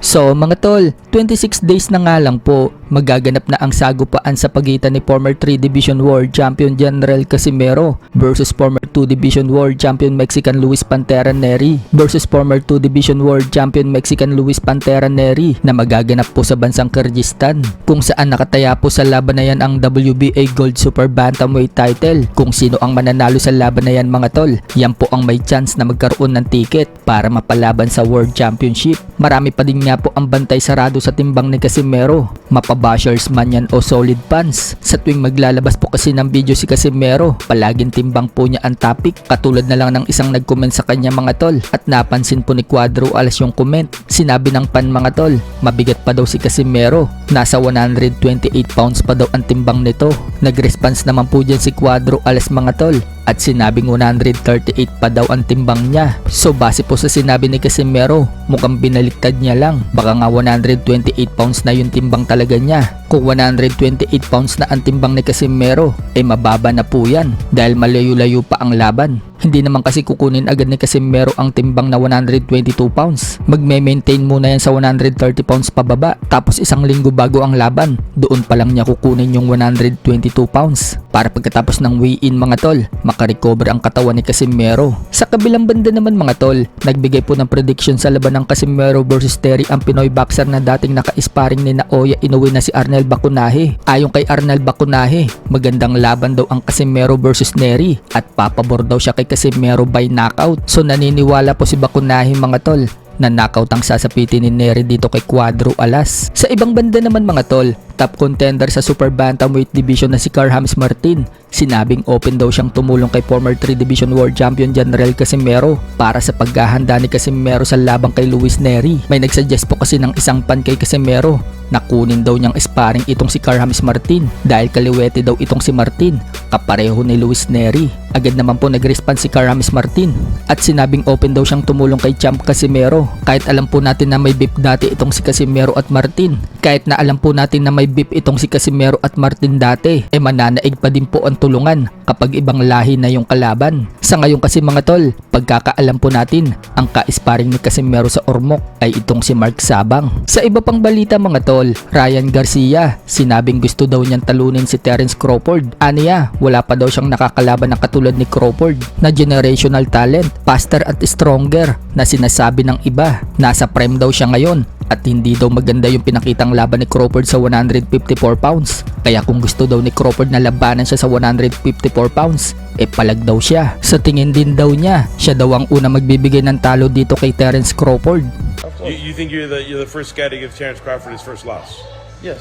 So mga tol, 26 days na nga lang po, magaganap na ang sagupaan sa pagitan ni former 3 Division World Champion General Casimero versus former 2 Division World Champion Mexican Luis Pantera Neri versus former 2 Division World Champion Mexican Luis Pantera Neri na magaganap po sa bansang Kyrgyzstan, kung saan nakataya po sa laban na yan ang WBA Gold Super Bantamweight title. Kung sino ang mananalo sa laban na yan mga tol, yan po ang may chance na magkaroon ng ticket para mapalaban sa World Championship. Marami pa din nga po ang bantay sarado sa timbang ni Casimero, mapabashers man yan o solid fans. Sa tuwing maglalabas po kasi ng video si Casimero, palaging timbang po niya ang topic, katulad na lang ng isang nag-comment sa kanya mga tol, at napansin po ni Cuadro Alas yung comment. Sinabi ng fan mga tol, mabigat pa daw si Casimero, nasa 128 pounds pa daw ang timbang nito. Nag-response naman po dyan si Cuadro Alas mga tol, at sinabing 138 pa daw ang timbang niya. So base po sa sinabi ni Casimero, mukhang binaliktad niya lang. Baka nga 128 pounds na yung timbang talaga niya. Kung 128 pounds na ang timbang ni Casimero, mababa na po yan dahil malayo-layo pa ang laban. Hindi naman kasi kukunin agad ni Casimero ang timbang na 122 pounds. Magme-maintain muna yan sa 130 pounds pababa. Tapos isang linggo bago ang laban, doon pa lang niya kukunin yung 122 pounds. Para pagkatapos ng weigh-in mga tol, makarecover ang katawan ni Casimero. Sa kabilang banda naman mga tol, nagbigay po ng prediction sa laban ng Casimero versus Terry ang Pinoy boxer na dating naka-sparring ni Naoya Inoue na si Arnel Bacunaje. Ayon kay Arnel Bacunaje, magandang laban daw ang Casimero versus Neri at papabor daw siya kay Casimero by knockout. So naniniwala po si Bacunaje mga tol na knockout ang sasapitin ni Neri dito kay Cuadro Alas. Sa ibang banda naman mga tol, top contender sa Super Bantamweight Division na si Carhames Martin, sinabing open daw siyang tumulong kay former 3 Division World Champion General Casimero para sa paghahanda ni Casimero sa labang kay Luis Neri. May nagsuggest po kasi ng isang fan kay Casimero na kunin daw niyang sparring itong si Carhames Martin dahil kaliwete daw itong si Martin, kapareho ni Luis Neri. Agad naman po nag-response si Carhames Martin at sinabing open daw siyang tumulong kay Champ Casimero. Kahit alam po natin na may beef dati itong si Casimero at Martin, kahit na alam po natin na may beef itong si Casimero at Martin dati, mananaig pa din po ang tulungan kapag ibang lahi na yung kalaban. Sa ngayon kasi mga tol, pagkakaalam po natin, ang ka-sparring ni Casimero sa Ormoc ay itong si Mark Sabang. Sa iba pang balita mga tol, Ryan Garcia, sinabing gusto daw niyang talunin si Terence Crawford. Aniya, wala pa daw siyang nakakalaban na katulad ni Crawford na generational talent, faster at stronger na sinasabi ng iba. Nasa prime daw siya ngayon at hindi daw maganda yung pinakitang laban ni Crawford sa 154 pounds. Kaya kung gusto daw ni Crawford na labanan siya sa 154 pounds, palag daw siya. Sa tingin din daw niya, siya daw ang una magbibigay ng talo dito kay Terence Crawford. You think you're the first guy to give Terence Crawford his first loss? Yes.